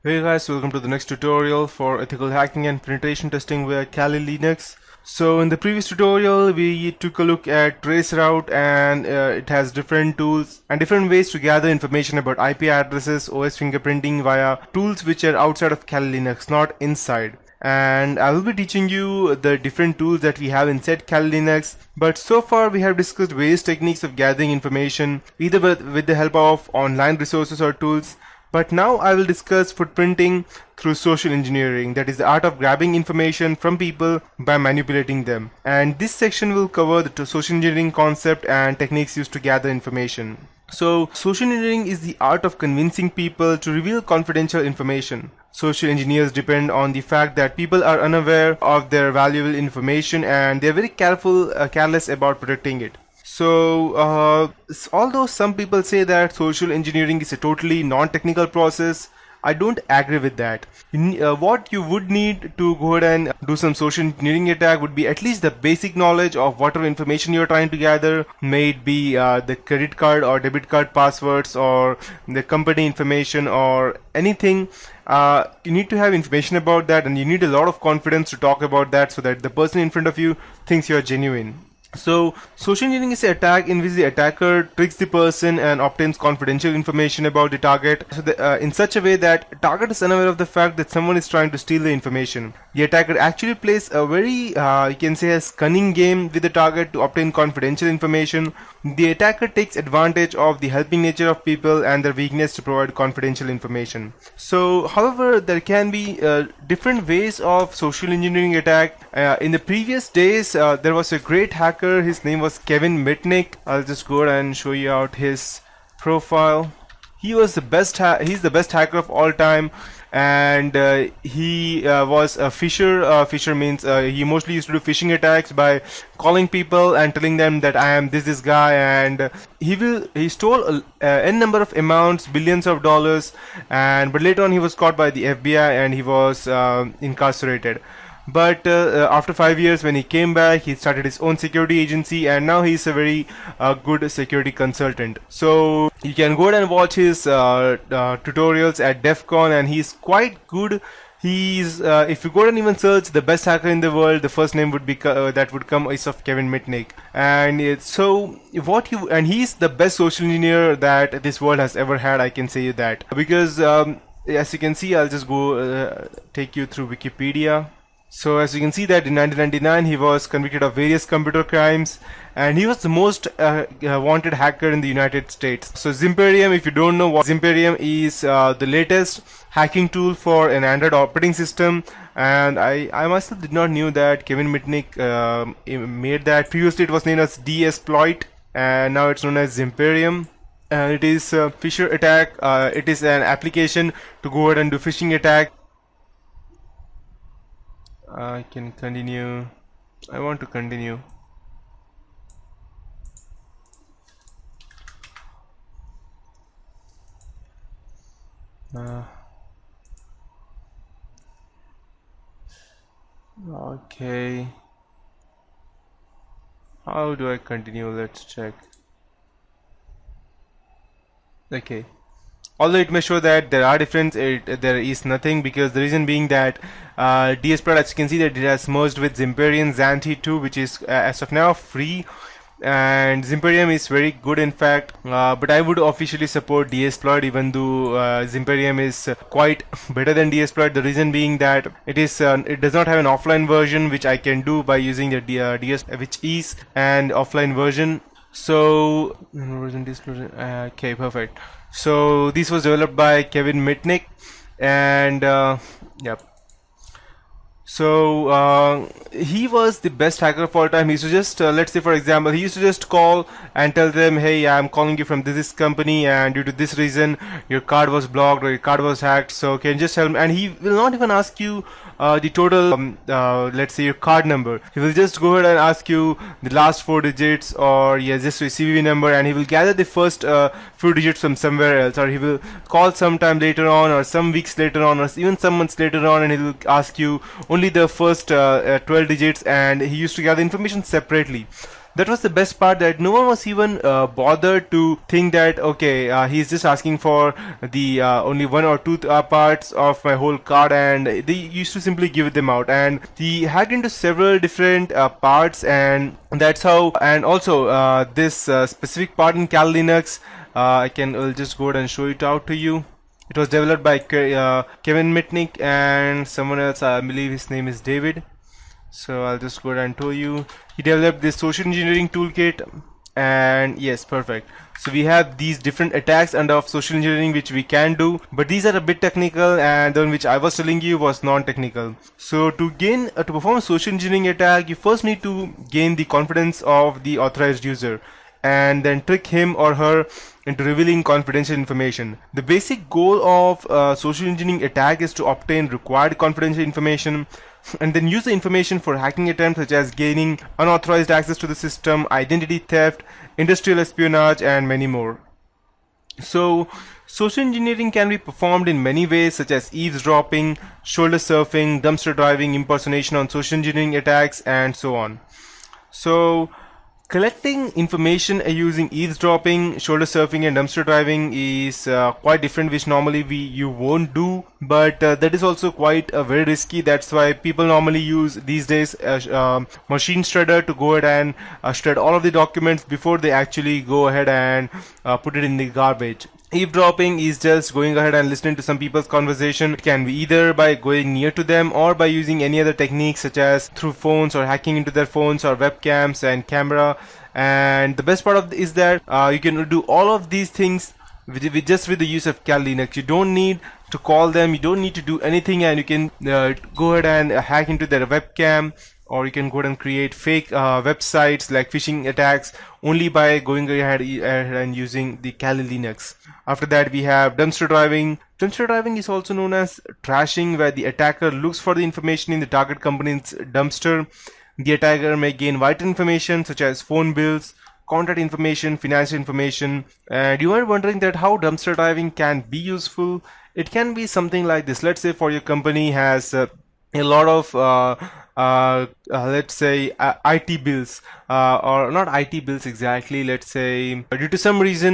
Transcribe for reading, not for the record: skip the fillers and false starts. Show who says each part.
Speaker 1: Hey guys, welcome to the next tutorial for ethical hacking and penetration testing via Kali Linux. So in the previous tutorial we took a look at traceroute, and it has different tools and different ways to gather information about IP addresses, OS fingerprinting via tools which are outside of Kali Linux, not inside. And I will be teaching you the different tools that we have inside Kali Linux. But so far we have discussed various techniques of gathering information either with the help of online resources or tools. But now I will discuss footprinting through social engineering, that is the art of grabbing information from people by manipulating them. And this section will cover the social engineering concept and techniques used to gather information. So, social engineering is the art of convincing people to reveal confidential information. Social engineers depend on the fact that people are unaware of their valuable information and they are very careless about protecting it. So, although some people say that social engineering is a totally non-technical process, I don't agree with that. What you would need to go ahead and do some social engineering attack would be at least the basic knowledge of whatever information you're trying to gather, may it be the credit card or debit card passwords or the company information or anything. You need to have information about that, and you need a lot of confidence to talk about that so that the person in front of you thinks you're genuine. So, social engineering is an attack in which the attacker tricks the person and obtains confidential information about the target in such a way that target is unaware of the fact that someone is trying to steal the information. The attacker actually plays a very, you can say, a cunning game with the target to obtain confidential information. The attacker takes advantage of the helping nature of people and their weakness to provide confidential information. So, however, there can be different ways of social engineering attack. In the previous days, there was a great hacker. His name was Kevin Mitnick. I'll just go and show you out his profile. He was the best. He's the best hacker of all time, and he was a phisher. Phisher means he mostly used to do phishing attacks by calling people and telling them that I am this guy, and he stole n number of amounts, billions of dollars, but later on he was caught by the FBI and he was incarcerated. But after 5 years, when he came back, he started his own security agency, and now he's a very good security consultant. So you can go ahead and watch his tutorials at DEF CON, and he's quite good. He's if you go and even search the best hacker in the world, the first name would be that would come is of Kevin Mitnick. And he's the best social engineer that this world has ever had. I can say you that because as you can see, I'll just go take you through Wikipedia. So as you can see that in 1999 he was convicted of various computer crimes, and he was the most wanted hacker in the United States. So Zimperium, if you don't know what Zimperium is, the latest hacking tool for an Android operating system, and I myself did not knew that Kevin Mitnick made that. Previously it was named as DSploit, and now it's known as Zimperium. It is a phisher attack. It is an application to go ahead and do phishing attack. I can continue. I want to continue. Okay. How do I continue? Let's check. Okay. Although it may show that there are differences, there is nothing, because the reason being that DSploit, as you can see, that it has merged with Zimperium Xanthi 2, which is as of now free, and Zimperium is very good in fact, but I would officially support DSploit, even though Zimperium is quite better than DSploit. The reason being that it does not have an offline version, which I can do by using the DS, which is an offline version. So okay, perfect. So this was developed by Kevin Mitnick, and yep. So he was the best hacker of all time. He used to just let's say, for example, he used to just call and tell them, hey, I'm calling you from this company, and due to this reason your card was blocked or your card was hacked, so can you just help me? And he will not even ask you the total let's say your card number. He will just go ahead and ask you the last 4 digits, or just your CVV number, and he will gather the first few digits from somewhere else, or he will call sometime later on, or some weeks later on, or even some months later on, and he will ask you only the first 12 digits, and he used to gather information separately. That was the best part, that no one was even bothered to think that okay, he's just asking for the only one or two parts of my whole card, and they used to simply give them out. And he hacked into several different parts, and that's how. And also this specific part in Kali Linux, I'll just go ahead and show it out to you. It was developed by Kevin Mitnick and someone else. I believe his name is David. So I'll just go ahead and tell you. He developed this social engineering toolkit, and yes, perfect. So we have these different attacks under social engineering which we can do, but these are a bit technical, and the one which I was telling you was non-technical. So to perform a social engineering attack, you first need to gain the confidence of the authorized user, and then trick him or her into revealing confidential information. The basic goal of social engineering attack is to obtain required confidential information and then use the information for hacking attempts such as gaining unauthorized access to the system, identity theft, industrial espionage, and many more. So social engineering can be performed in many ways such as eavesdropping, shoulder surfing, dumpster driving, impersonation on social engineering attacks, and so on. So collecting information using eavesdropping, shoulder surfing, and dumpster driving is quite different, which normally you won't do, but that is also quite very risky. That's why people normally use these days machine shredder to go ahead and shred all of the documents before they actually go ahead and put it in the garbage. Eavesdropping is just going ahead and listening to some people's conversation. It can be either by going near to them or by using any other techniques such as through phones or hacking into their phones or webcams and camera. And the best part of is that you can do all of these things with the use of Kali Linux. You don't need to call them, you don't need to do anything, and you can go ahead and hack into their webcam, or you can go ahead and create fake websites like phishing attacks only by going ahead and using the Kali Linux. After that, we have dumpster driving. Dumpster driving is also known as trashing, where the attacker looks for the information in the target company's dumpster. The attacker may gain vital information such as phone bills, contact information, financial information. And you are wondering that how dumpster diving can be useful. It can be something like this. Let's say for your company has a lot of let's say IT bills, or not IT bills exactly, let's say due to some reason